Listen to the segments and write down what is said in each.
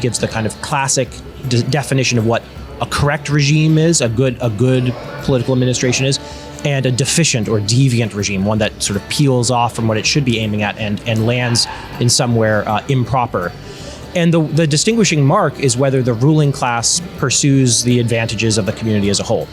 gives the kind of classic definition of what a correct regime is, a good political administration is, and a deficient or deviant regime, one that sort of peels off from what it should be aiming at and lands in somewhere improper. And the distinguishing mark is whether the ruling class pursues the advantages of the community as a whole.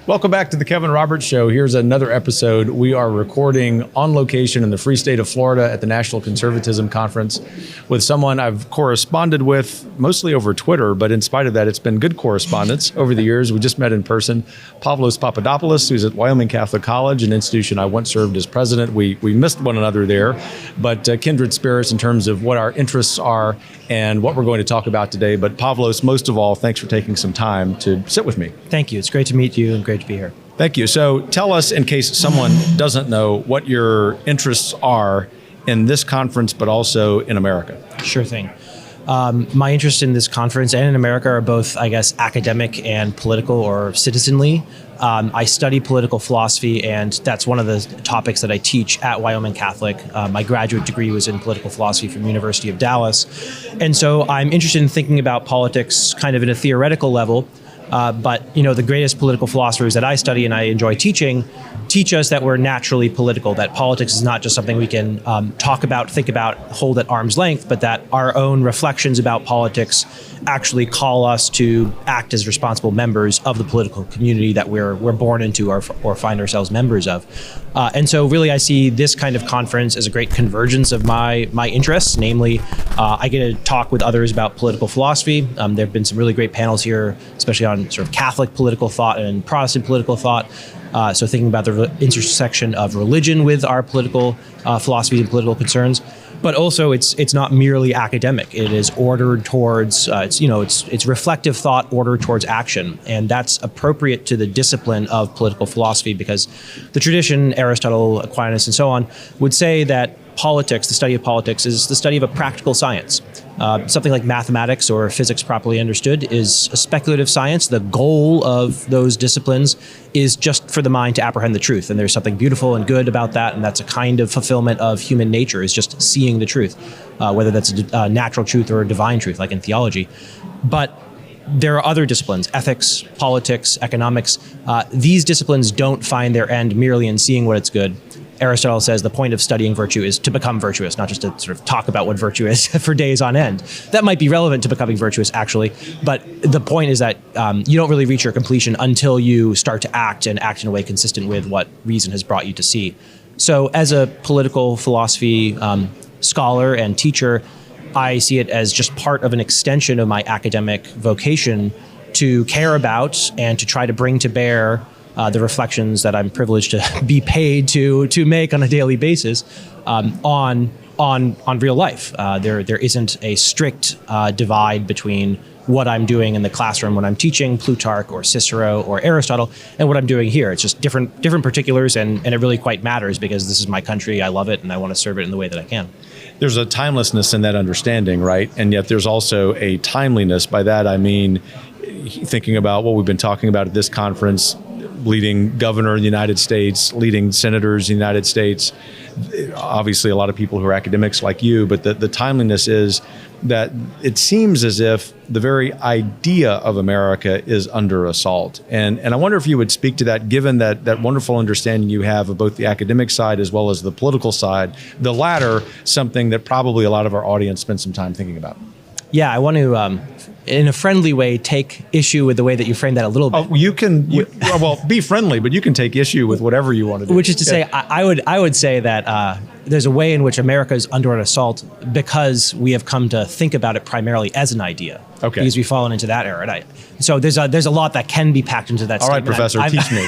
Welcome back to the Kevin Roberts Show. Here's another episode. We are recording on location in the free state of Florida at the National Conservatism Conference with someone I've corresponded with mostly over Twitter, but in spite of that, it's been good correspondence over the years. We just met in person. Pavlos Papadopoulos, who's at Wyoming Catholic College, an institution I once served as president. We missed one another there, but kindred spirits in terms of what our interests are and what we're going to talk about today. But Pavlos, most of all, thanks for taking some time to sit with me. Thank you. It's great to meet you and great to be here. Thank you. So tell us, in case someone doesn't know, what your interests are in this conference, but also in America. Sure thing. My interests in this conference and in America are both, I guess, academic and political or citizenly. I study political philosophy, and that's one of the topics that I teach at Wyoming Catholic. My graduate degree was in political philosophy from the University of Dallas. And so I'm interested in thinking about politics kind of in a theoretical level. But the greatest political philosophers that I study and I enjoy teaching teach us that we're naturally political, that politics is not just something we can talk about, think about, hold at arm's length, but that our own reflections about politics actually call us to act as responsible members of the political community that we're born into or find ourselves members of. And so really I see this kind of conference as a great convergence of my interests, namely I get to talk with others about political philosophy. There have been some really great panels here, especially on sort of Catholic political thought and Protestant political thought. So thinking about the intersection of religion with our political philosophy and political concerns, but also it's not merely academic. It is ordered towards it's reflective thought ordered towards action, and that's appropriate to the discipline of political philosophy because the tradition, Aristotle, Aquinas, and so on, would say that politics, the study of politics, is the study of a practical science. Something like mathematics or physics properly understood is a speculative science. The goal of those disciplines is just for the mind to apprehend the truth. And there's something beautiful and good about that. And that's a kind of fulfillment of human nature, is just seeing the truth, whether that's a natural truth or a divine truth, like in theology. But there are other disciplines, ethics, politics, economics. These disciplines don't find their end merely in seeing what it's good. Aristotle says the point of studying virtue is to become virtuous, not just to sort of talk about what virtue is for days on end. That might be relevant to becoming virtuous, actually, but the point is that you don't really reach your completion until you start to act and act in a way consistent with what reason has brought you to see. So as a political philosophy scholar and teacher, I see it as just part of an extension of my academic vocation to care about and to try to bring to bear the reflections that I'm privileged to be paid to make on a daily basis on real life. There isn't a strict divide between what I'm doing in the classroom when I'm teaching Plutarch or Cicero or Aristotle and what I'm doing here. It's just different particulars, and it really quite matters because this is my country. I love it, and I want to serve it in the way that I can. There's a timelessness in that understanding, right? And yet there's also a timeliness. By that I mean thinking about what we've been talking about at this conference, leading governor in the United States, leading senators in the United States, obviously a lot of people who are academics like you, but the timeliness is that it seems as if the very idea of America is under assault. And I wonder if you would speak to that, given that wonderful understanding you have of both the academic side as well as the political side, the latter, something that probably a lot of our audience spent some time thinking about. Yeah, I want to, in a friendly way, take issue with the way that you framed that a little bit. Oh, you can, be friendly, but you can take issue with whatever you want to do. Which is to say, I would say that there's a way in which America is under an assault because we have come to think about it primarily as an idea. Okay. Because we've fallen into that era. So there's a lot that can be packed into that statement. All right, Professor, teach me.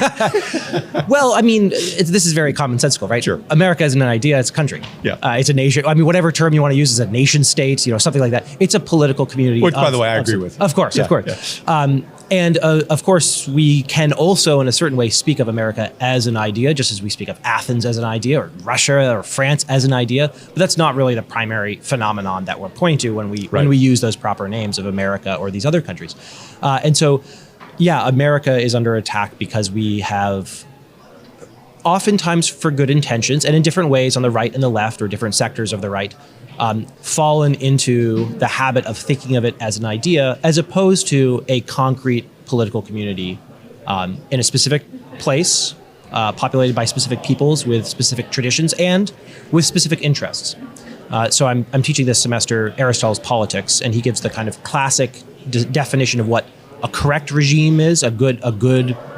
Well, I mean, this is very commonsensical, right? Sure. America isn't an idea, it's a country. Yeah. It's a nation. I mean, whatever term you want to use is a nation state, something like that. It's a political community. Which, by the way, I agree with. Of course. Yeah. And of course, we can also, in a certain way, speak of America as an idea, just as we speak of Athens as an idea, or Russia or France as an idea. But that's not really the primary phenomenon that we're pointing to when we use those proper names of America or these other countries. And so, yeah, America is under attack because we have oftentimes for good intentions and in different ways on the right and the left or different sectors of the right, fallen into the habit of thinking of it as an idea as opposed to a concrete political community in a specific place, populated by specific peoples with specific traditions and with specific interests. So I'm teaching this semester Aristotle's Politics, and he gives the kind of classic definition of what a correct regime is, a good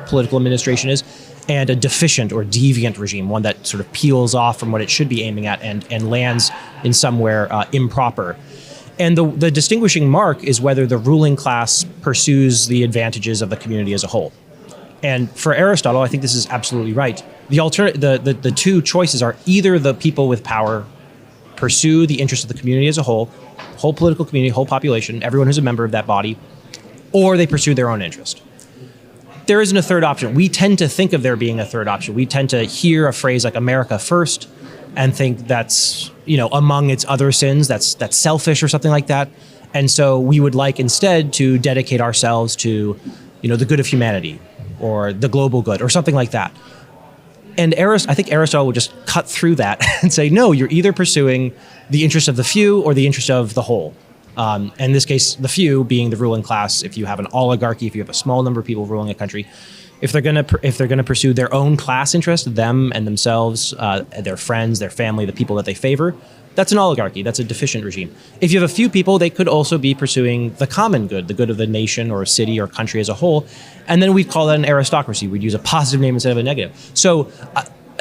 political administration is, and a deficient or deviant regime, one that sort of peels off from what it should be aiming at and lands in somewhere improper. And the distinguishing mark is whether the ruling class pursues the advantages of the community as a whole. And for Aristotle, I think this is absolutely right. The two choices are either the people with power pursue the interests of the community as a whole political community, whole population, everyone who's a member of that body, or they pursue their own interest. There isn't a third option. We tend to think of there being a third option. We tend to hear a phrase like America first and think that's, among its other sins, that's selfish or something like that. And so we would like instead to dedicate ourselves to, the good of humanity or the global good or something like that. And I think Aristotle would just cut through that and say, no, you're either pursuing the interest of the few or the interest of the whole. In this case, the few being the ruling class. If you have an oligarchy, if you have a small number of people ruling a country, if they're going to pursue their own class interest, them and themselves, their friends, their family, the people that they favor, that's an oligarchy. That's a deficient regime. If you have a few people, they could also be pursuing the common good, the good of the nation or city or country as a whole. And then we'd call that an aristocracy. We'd use a positive name instead of a negative. So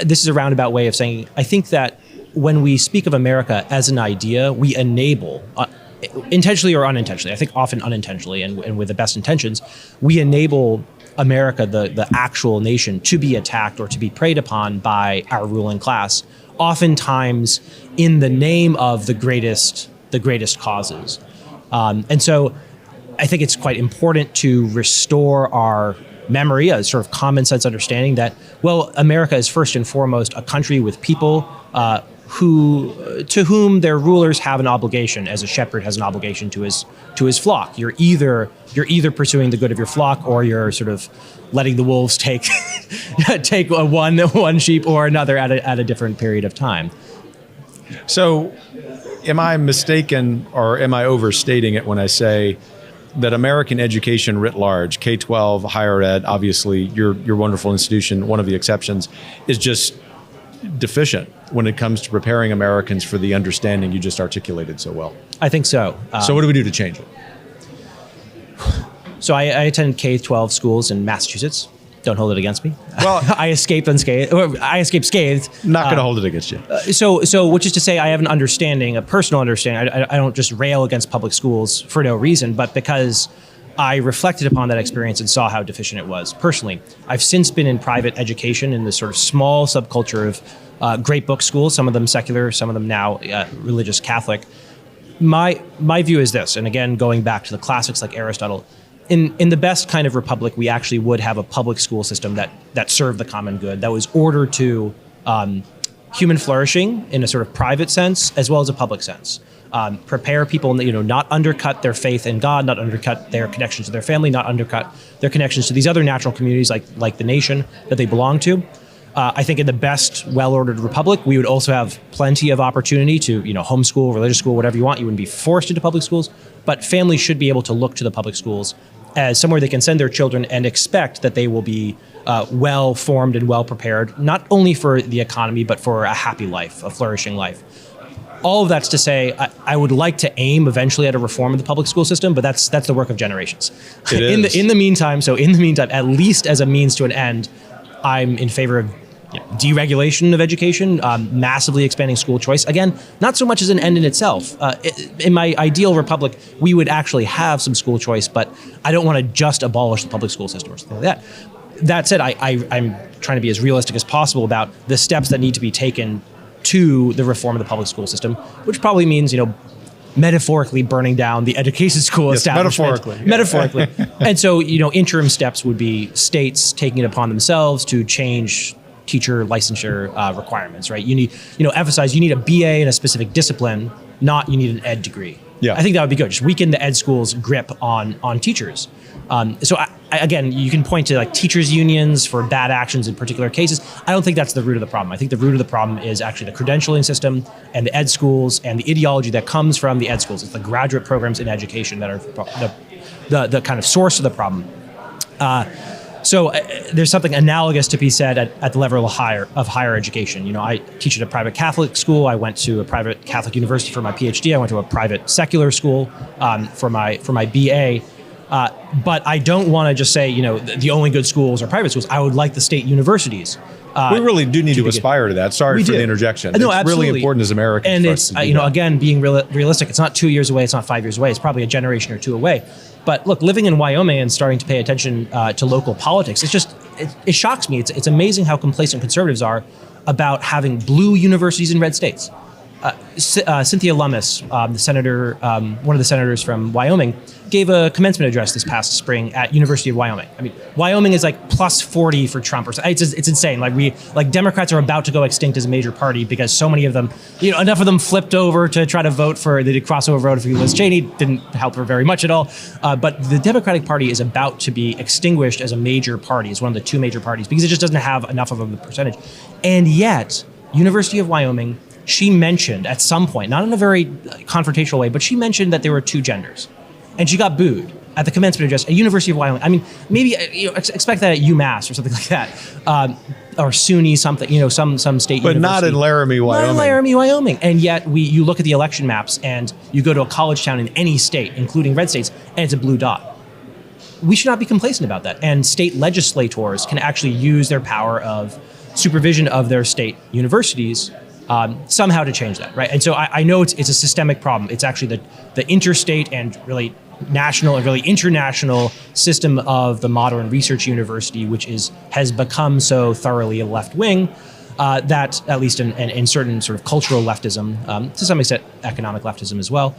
this is a roundabout way of saying, I think that when we speak of America as an idea, we enable, intentionally or unintentionally, I think often unintentionally and with the best intentions, we enable America, the actual nation, to be attacked or to be preyed upon by our ruling class, oftentimes in the name of the greatest causes. And so I think it's quite important to restore our memory, a sort of common sense understanding that, well, America is first and foremost a country with people to whom their rulers have an obligation, as a shepherd has an obligation to his flock. You're either pursuing the good of your flock, or you're sort of letting the wolves take one sheep or another at a different period of time. So, am I mistaken, or am I overstating it when I say that American education writ large, K-12, higher ed, obviously your wonderful institution, one of the exceptions, is just deficient when it comes to preparing Americans for the understanding you just articulated so well? I think so. So what do we do to change it? So I attended K-12 schools in Massachusetts. Don't hold it against me. Well, I escaped unscathed. I escaped scathed. Not going to hold it against you. So which is to say, I have an understanding, a personal understanding. I don't just rail against public schools for no reason, but because I reflected upon that experience and saw how deficient it was. Personally, I've since been in private education in this sort of small subculture of great book schools, some of them secular, some of them now religious Catholic. My view is this, and again, going back to the classics like Aristotle, in the best kind of republic, we actually would have a public school system that served the common good, that was ordered to human flourishing in a sort of private sense as well as a public sense. Prepare people, not undercut their faith in God, not undercut their connections to their family, not undercut their connections to these other natural communities like the nation that they belong to. I think in the best, well-ordered republic, we would also have plenty of opportunity to, homeschool, religious school, whatever you want. You wouldn't be forced into public schools, but families should be able to look to the public schools as somewhere they can send their children and expect that they will be well-formed and well-prepared, not only for the economy, but for a happy life, a flourishing life. All of that's to say, I would like to aim eventually at a reform of the public school system, but that's the work of generations. It is. In the meantime, at least as a means to an end, I'm in favor of deregulation of education, massively expanding school choice. Again, not so much as an end in itself. In my ideal republic, we would actually have some school choice, but I don't want to just abolish the public school system or something like that. That said, I'm trying to be as realistic as possible about the steps that need to be taken to the reform of the public school system, which probably means, metaphorically burning down the education school establishment. Metaphorically. And so, interim steps would be states taking it upon themselves to change teacher licensure requirements, right? You need, emphasize you need a BA in a specific discipline, not you need an ed degree. Yeah. I think that would be good. Just weaken the ed school's grip on teachers. Again, you can point to like teachers unions for bad actions in particular cases. I don't think that's the root of the problem. I think the root of the problem is actually the credentialing system and the ed schools and the ideology that comes from the ed schools. It's the graduate programs in education that are the kind of source of the problem. So there's something analogous to be said at the level of higher education. You know, I teach at a private Catholic school. I went to a private Catholic university for my PhD. I went to a private secular school for my BA. But I don't want to just say, you know, the only good schools are private schools. I would like the state universities. We really do need to aspire to that. Sorry for the interjection. No, it's absolutely. really important as Americans. And for it's, us to do you know, that. again, being realistic, it's not 2 years away, it's not 5 years away, it's probably a generation or two away. But look, living in Wyoming and starting to pay attention to local politics, it shocks me. It's amazing how complacent conservatives are about having blue universities in red states. Cynthia Lummis, the senator, one of the senators from Wyoming, gave a commencement address this past spring at University of Wyoming. I mean, Wyoming is like plus 40 for Trump. It's insane. Like Democrats are about to go extinct as a major party because so many of them, you know, enough of them flipped over to try to vote for the crossover vote for Liz Cheney. Didn't help her very much at all. But the Democratic Party is about to be extinguished as a major party, as one of the two major parties, because it just doesn't have enough of a percentage. And yet, University of Wyoming, she mentioned at some point, not in a very confrontational way, but she mentioned that there were two genders. And she got booed at the commencement address at University of Wyoming. I mean, maybe expect that at UMass or something like that, or SUNY something, you know, some state but university. Not in Laramie, Wyoming. Not in Laramie, Wyoming. And yet you look at the election maps and you go to a college town in any state, including red states, and it's a blue dot. We should not be complacent about that. And state legislators can actually use their power of supervision of their state universities somehow to change that, right? And so I know it's a systemic problem. It's actually the interstate and really national and really international system of the modern research university, which has become so thoroughly left-wing that, at least in certain sort of cultural leftism, to some extent economic leftism as well,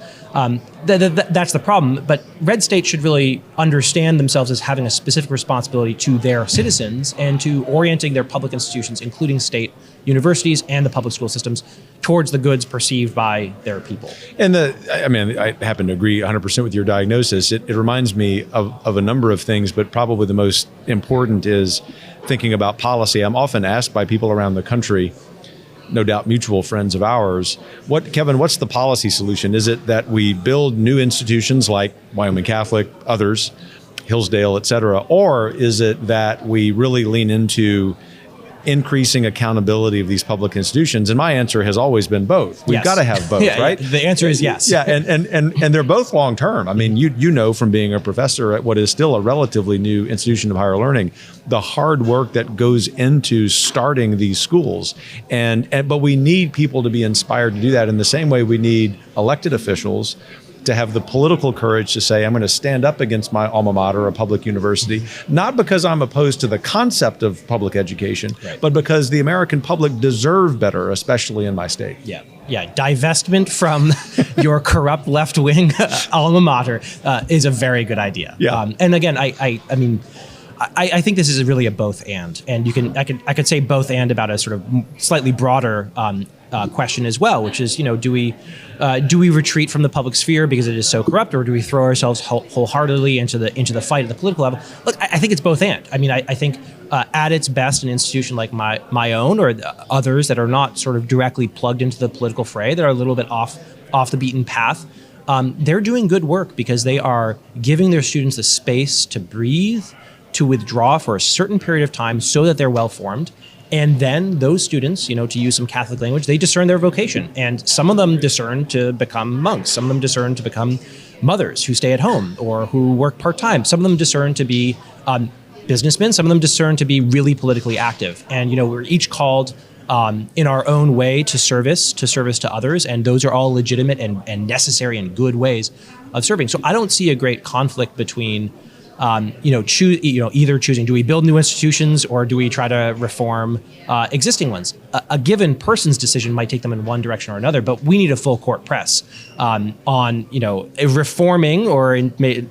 that's the problem. But red states should really understand themselves as having a specific responsibility to their citizens and to orienting their public institutions, including state universities and the public school systems, towards the goods perceived by their people. And I happen to agree 100% with your diagnosis. It reminds me of a number of things, but probably the most important is thinking about policy. I'm often asked by people around the country, no doubt mutual friends of ours, Kevin, what's the policy solution? Is it that we build new institutions like Wyoming Catholic, others, Hillsdale, et cetera, or is it that we really lean into increasing accountability of these public institutions? And my answer has always been both. We've got to have both, right? The answer is yes. Yeah, and they're both long term. I mean, you know from being a professor at what is still a relatively new institution of higher learning, the hard work that goes into starting these schools. But we need people to be inspired to do that in the same way we need elected officials to have the political courage to say, I'm going to stand up against my alma mater, a public university, not because I'm opposed to the concept of public education, right, but because the American public deserve better, especially in my state. Yeah. Divestment from your corrupt left-wing alma mater is a very good idea. Yeah. And again, I mean, I think this is really a both and I could say both and about a sort of slightly broader question as well, which is, you know, do we retreat from the public sphere because it is so corrupt, or do we throw ourselves wholeheartedly into the fight at the political level? Look, I think it's both and. I mean, I think at its best, an institution like my own or others that are not sort of directly plugged into the political fray, that are a little bit off the beaten path, they're doing good work because they are giving their students the space to breathe, to withdraw for a certain period of time so that they're well-formed. And then those students, you know, to use some Catholic language, they discern their vocation. And some of them discern to become monks. Some of them discern to become mothers who stay at home or who work part-time. Some of them discern to be businessmen. Some of them discern to be really politically active. And, you know, we're each called in our own way to service to others. And those are all legitimate and necessary and good ways of serving. So I don't see a great conflict between either choosing, do we build new institutions or do we try to reform existing ones? A given person's decision might take them in one direction or another, but we need a full court press on, you know, reforming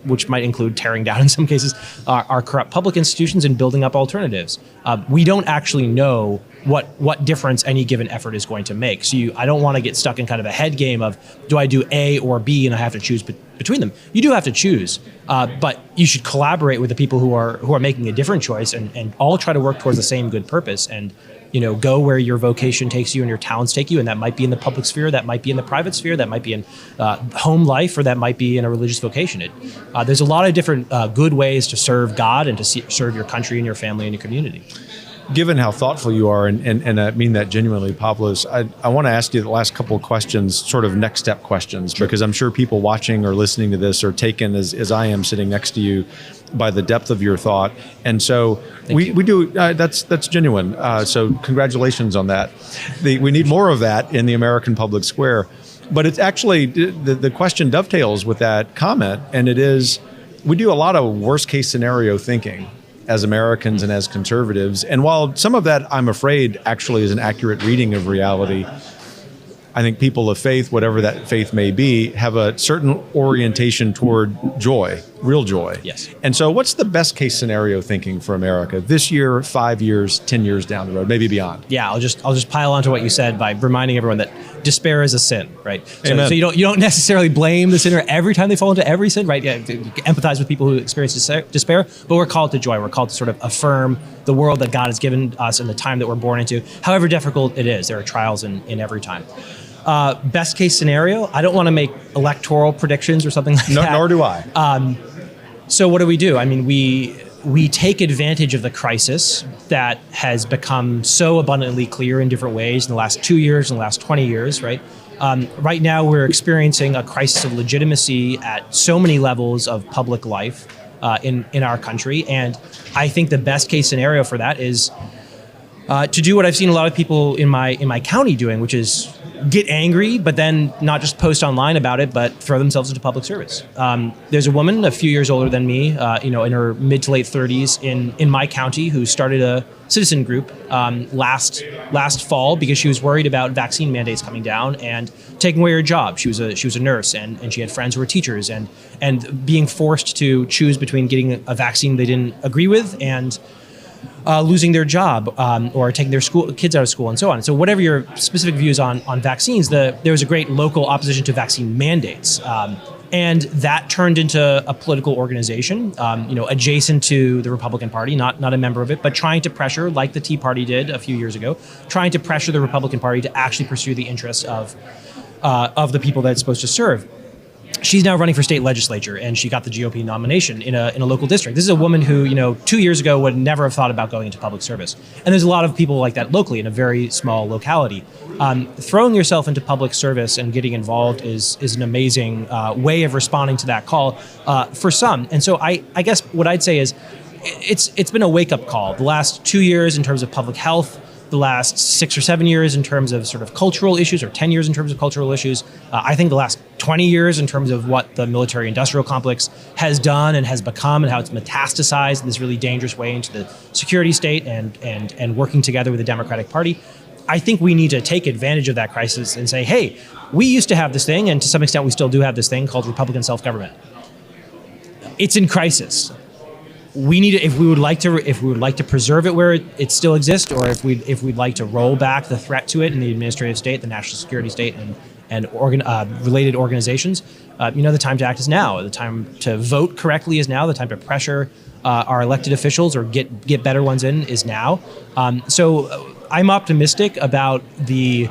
which might include tearing down in some cases our corrupt public institutions and building up alternatives. We don't actually know what difference any given effort is going to make. So I don't want to get stuck in kind of a head game of, do I do A or B and I have to choose between them. You do have to choose, but you should collaborate with the people who are making a different choice and all try to work towards the same good purpose, and go where your vocation takes you and your talents take you, and that might be in the public sphere, that might be in the private sphere, that might be in home life, or that might be in a religious vocation. There's a lot of different good ways to serve God and to serve your country and your family and your community. Given how thoughtful you are, and I mean that genuinely, Pavlos, I want to ask you the last couple of questions, sort of next step questions, because I'm sure people watching or listening to this are taken, as I am sitting next to you, by the depth of your thought. And so we do, that's genuine. So congratulations on that. We need more of that in the American public square. But it's actually, the question dovetails with that comment, and it is, we do a lot of worst case scenario thinking as Americans and as conservatives. And while some of that, I'm afraid, actually is an accurate reading of reality, I think people of faith, whatever that faith may be, have a certain orientation toward joy, real joy. Yes. And so what's the best case scenario thinking for America this year, 5 years, 10 years down the road, maybe beyond? Yeah, I'll just pile onto what you said by reminding everyone that despair is a sin, right? So you don't necessarily blame the sinner every time they fall into every sin, right? Yeah, empathize with people who experience despair, but we're called to joy. We're called to sort of affirm the world that God has given us and the time that we're born into, however difficult it is. There are trials in every time. Best case scenario, I don't want to make electoral predictions or something like that. Nor do I. So what do? I mean, we take advantage of the crisis that has become so abundantly clear in different ways in the last 2 years, in the last 20 years, right? Right now, we're experiencing a crisis of legitimacy at so many levels of public life in our country. And I think the best case scenario for that is to do what I've seen a lot of people in my county doing, which is get angry, but then not just post online about it, but throw themselves into public service. There's a woman a few years older than me, in her mid to late 30s in my county, who started a citizen group last fall because she was worried about vaccine mandates coming down and taking away her job. She was a nurse, and she had friends who were teachers, and being forced to choose between getting a vaccine they didn't agree with and losing their job or taking their kids out of school and so on. So whatever your specific views on vaccines, there was a great local opposition to vaccine mandates. And that turned into a political organization, adjacent to the Republican Party, not a member of it, but trying to pressure, like the Tea Party did a few years ago, trying to pressure the Republican Party to actually pursue the interests of the people that it's supposed to serve. She's now running for state legislature, and she got the GOP nomination in a local district. This is a woman who, 2 years ago would never have thought about going into public service. And there's a lot of people like that locally in a very small locality. Throwing yourself into public service and getting involved is an amazing way of responding to that call for some. And so I guess what I'd say is it's been a wake-up call. The last 2 years in terms of public health, the last 6 or 7 years in terms of sort of cultural issues, or 10 years in terms of cultural issues. I think the last 20 years in terms of what the military-industrial complex has done and has become, and how it's metastasized in this really dangerous way into the security state and working together with the Democratic Party. I think we need to take advantage of that crisis and say, hey, we used to have this thing, and to some extent we still do have this thing called Republican self-government. It's in crisis. We need to, if we would like to preserve it where it still exists, or if we'd like to roll back the threat to it in the administrative state, the national security state, and related organizations, the time to act is now. The time to vote correctly is now. The time to pressure our elected officials or get better ones in is now. So I'm optimistic about the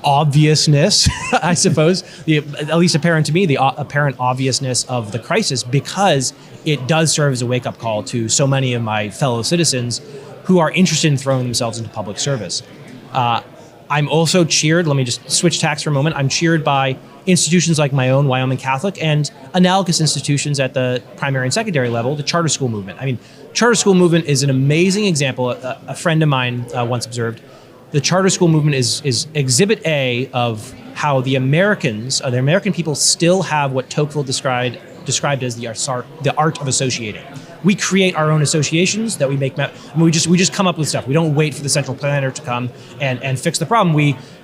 obviousness, I suppose, at least apparent to me, the apparent obviousness of the crisis, because it does serve as a wake-up call to so many of my fellow citizens who are interested in throwing themselves into public service. I'm also cheered, let me just switch tacks for a moment, I'm cheered by institutions like my own, Wyoming Catholic, and analogous institutions at the primary and secondary level, the charter school movement. I mean, charter school movement is an amazing example. A friend of mine once observed, the charter school movement is exhibit A of how the American people still have what Tocqueville described as the art of associating. We create our own associations that we make. We just come up with stuff. We don't wait for the central planner to come and fix the problem.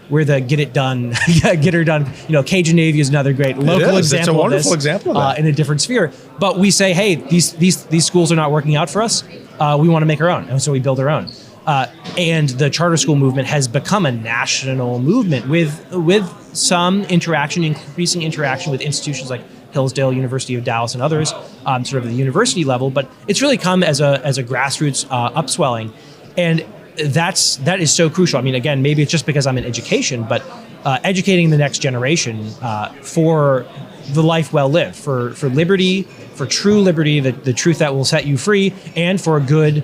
We're the get it done, get her done. Cajun Navy is another great local example. It's a wonderful example of that. In a different sphere. But we say, hey, these schools are not working out for us. We want to make our own, and so we build our own. And the charter school movement has become a national movement with some increasing interaction with institutions like Hillsdale, University of Dallas, and others, sort of at the university level. But it's really come as a grassroots upswelling, and that is so crucial. I mean, again, maybe it's just because I'm in education, but educating the next generation for the life well lived, for liberty, for true liberty, the truth that will set you free, and for good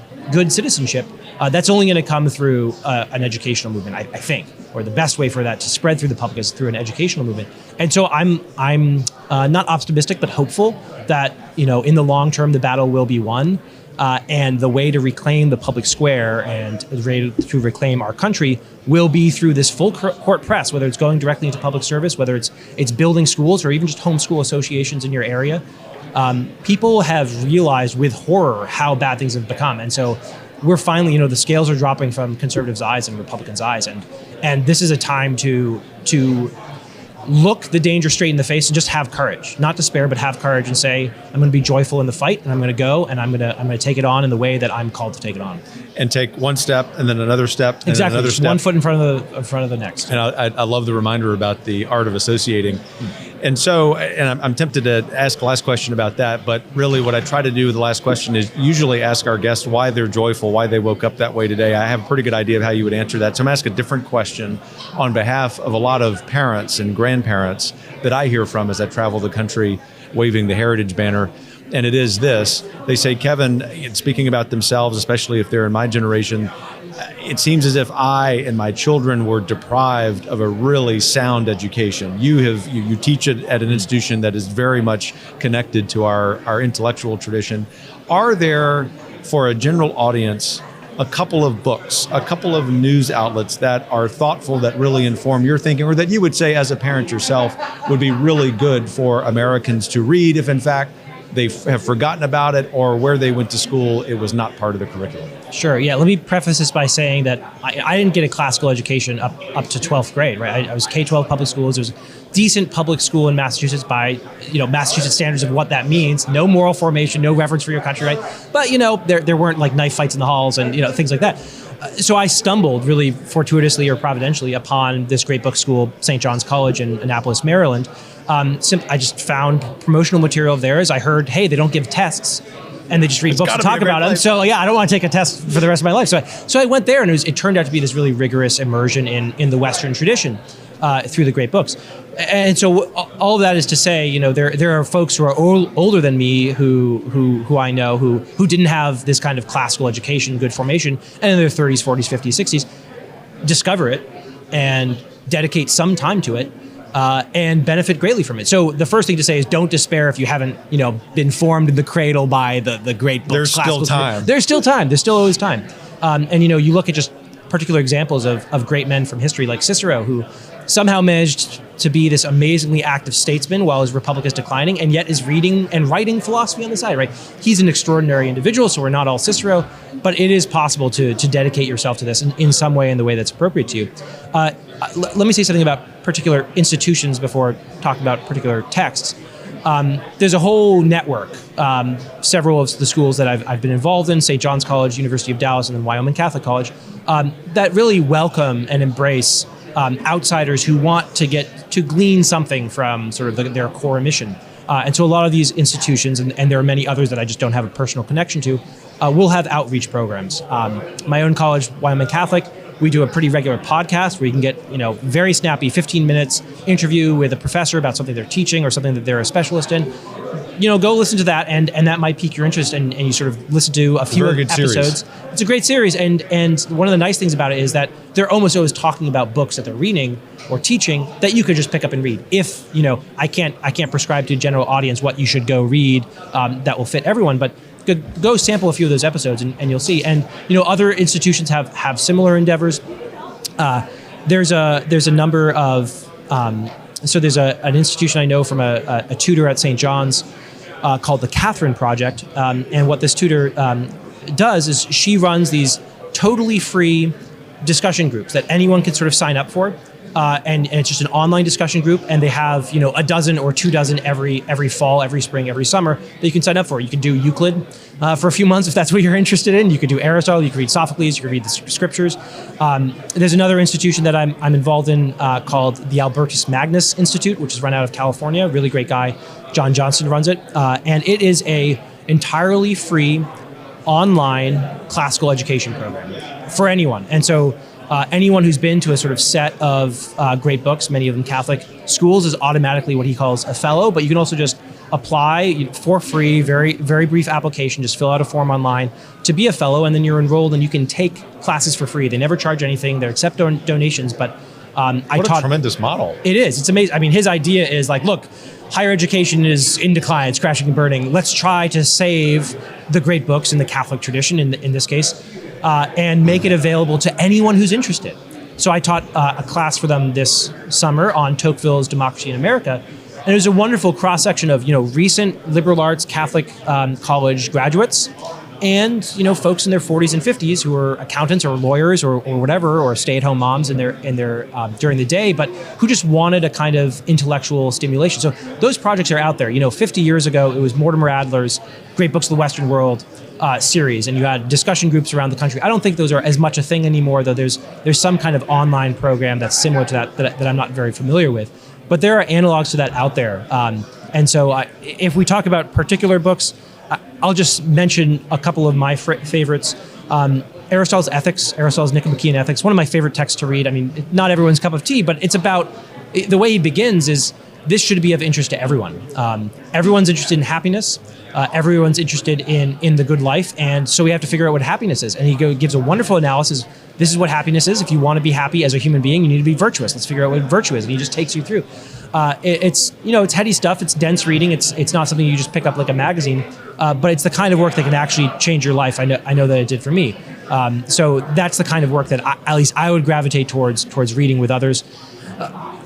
citizenship. That's only going to come through an educational movement, I think, or the best way for that to spread through the public is through an educational movement. And so I'm not optimistic, but hopeful that in the long term the battle will be won, and the way to reclaim the public square and the way to reclaim our country will be through this full court press, whether it's going directly into public service, whether it's building schools or even just homeschool associations in your area. People have realized with horror how bad things have become, and so we're finally, the scales are dropping from conservatives' eyes and Republicans' eyes, and this is a time to look the danger straight in the face and just have courage, not despair, but have courage and say, I'm going to be joyful in the fight, and I'm going to go, and I'm going to take it on in the way that I'm called to take it on. And take one step, and then another step, and exactly, another step. One foot in front of the next. And I love the reminder about the art of associating. And so, and I'm tempted to ask the last question about that, but really what I try to do with the last question is usually ask our guests why they're joyful, why they woke up that way today. I have a pretty good idea of how you would answer that. So I'm going to ask a different question on behalf of a lot of parents and grandparents that I hear from as I travel the country waving the Heritage banner. And it is this. They say, Kevin, speaking about themselves, especially if they're in my generation, it seems as if I and my children were deprived of a really sound education. You teach it at an institution that is very much connected to our intellectual tradition. Are there, for a general audience, a couple of books, a couple of news outlets that are thoughtful, that really inform your thinking, or that you would say as a parent yourself would be really good for Americans to read if in fact they have forgotten about it, or where they went to school, it was not part of the curriculum? Sure. Yeah. Let me preface this by saying that I didn't get a classical education up to 12th grade, right? I was K-12 public schools. There was a decent public school in Massachusetts by, Massachusetts standards of what that means. No moral formation, no reverence for your country, right? But, there weren't like knife fights in the halls and, things like that. So I stumbled really fortuitously or providentially upon this great book school, St. John's College in Annapolis, Maryland. I just found promotional material of theirs. I heard, hey, they don't give tests, and they just read books and talk about them. So I don't want to take a test for the rest of my life. So I went there, and it turned out to be this really rigorous immersion in the Western tradition through the great books. And so all of that is to say, there are folks who are older than me who I know who didn't have this kind of classical education, good formation, and in their 30s, 40s, 50s, 60s, discover it and dedicate some time to it. And benefit greatly from it. So the first thing to say is don't despair if you haven't, been formed in the cradle by the great books. There's still time. There's still time. There's still always time. And you look at just particular examples of great men from history like Cicero, who somehow managed to be this amazingly active statesman while his republic is declining, and yet is reading and writing philosophy on the side, right? He's an extraordinary individual, so we're not all Cicero, but it is possible to dedicate yourself to this in some way, in the way that's appropriate to you. Let me say something about particular institutions before talking about particular texts. There's a whole network, several of the schools that I've been involved in, St. John's College, University of Dallas, and then Wyoming Catholic College, that really welcome and embrace outsiders who want to glean something from sort of their core mission. And so a lot of these institutions, and there are many others that I just don't have a personal connection to, will have outreach programs. My own college, Wyoming Catholic, we do a pretty regular podcast where you can get, very snappy 15 minutes interview with a professor about something they're teaching or something that they're a specialist in. Go listen to that, and that might pique your interest, and you sort of listen to a few episodes. Series. It's a great series, and one of the nice things about it is that they're almost always talking about books that they're reading or teaching that you could just pick up and read. If I can't prescribe to a general audience what you should go read that will fit everyone, but go sample a few of those episodes and you'll see. And other institutions have similar endeavors. There's a number of so there's an institution I know from a tutor at St. John's called the Catherine Project, and what this tutor does is she runs these totally free discussion groups that anyone can sort of sign up for, and it's just an online discussion group, and they have a dozen or 2 dozen every fall, every spring, every summer that you can sign up for. You can do Euclid for a few months if that's what you're interested in. You could do Aristotle, you could read Sophocles, you could read the scriptures. There's another institution that I'm involved in called the Albertus Magnus Institute, which is run out of California. Really great guy, John Johnston runs it, and it is a entirely free online classical education program for anyone. And so anyone who's been to a sort of set of great books, many of them Catholic schools, is automatically what he calls a fellow, but you can also just apply for free, very, very brief application, just fill out a form online to be a fellow, and then you're enrolled and you can take classes for free. They never charge anything, they accept donations, but what a tremendous model. It is, it's amazing. I mean, his idea is like, look, higher education is in decline, it's crashing and burning. Let's try to save the great books in the Catholic tradition, in this case, and make it available to anyone who's interested. So I taught a class for them this summer on Tocqueville's Democracy in America, and it was a wonderful cross-section of recent liberal arts Catholic college graduates, and folks in their 40s and 50s who are accountants or lawyers or whatever, or stay-at-home moms in their during the day, but who just wanted a kind of intellectual stimulation. So those projects are out there. 50 years ago, it was Mortimer Adler's Great Books of the Western World series, and you had discussion groups around the country. I don't think those are as much a thing anymore, though. There's some kind of online program that's similar to that I'm not very familiar with. But there are analogs to that out there. And so if we talk about particular books, I'll just mention a couple of my favorites. Aristotle's Ethics, Aristotle's Nicomachean Ethics, one of my favorite texts to read. I mean, not everyone's cup of tea, but it's about, the way he begins is, this should be of interest to everyone. Everyone's interested in happiness. Everyone's interested in the good life. And so we have to figure out what happiness is. And he gives a wonderful analysis. This is what happiness is. If you want to be happy as a human being, you need to be virtuous. Let's figure out what virtue is. And he just takes you through. It's heady stuff. It's dense reading. It's not something you just pick up like a magazine, but it's the kind of work that can actually change your life. I know that it did for me. So that's the kind of work that at least I would gravitate towards reading with others.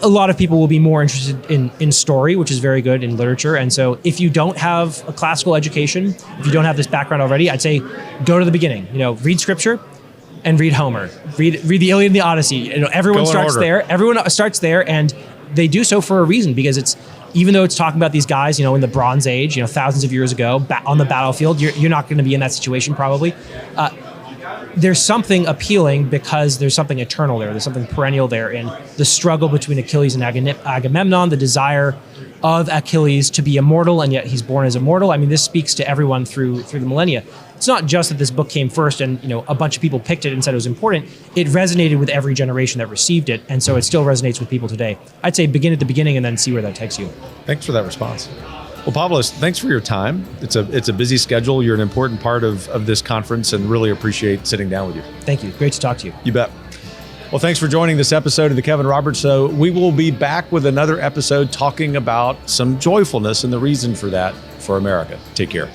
A lot of people will be more interested in story, which is very good in literature. And so if you don't have a classical education, if you don't have this background already, I'd say go to the beginning. Read scripture and read Homer. Read the Iliad and the Odyssey. Everyone starts there. Everyone starts there, and they do so for a reason, because even though it's talking about these guys, in the Bronze Age, thousands of years ago, on the battlefield, you're not going to be in that situation probably. There's something appealing because there's something eternal there. There's something perennial there in the struggle between Achilles and Agamemnon, the desire of Achilles to be immortal, and yet he's born as immortal. I mean, this speaks to everyone through the millennia. It's not just that this book came first and a bunch of people picked it and said it was important. It resonated with every generation that received it, and so it still resonates with people today. I'd say begin at the beginning and then see where that takes you. Thanks for that response. Well, Pavlos, thanks for your time. It's a busy schedule. You're an important part of this conference, and really appreciate sitting down with you. Thank you. Great to talk to you. You bet. Well, thanks for joining this episode of the Kevin Roberts Show. We will be back with another episode talking about some joyfulness and the reason for that for America. Take care.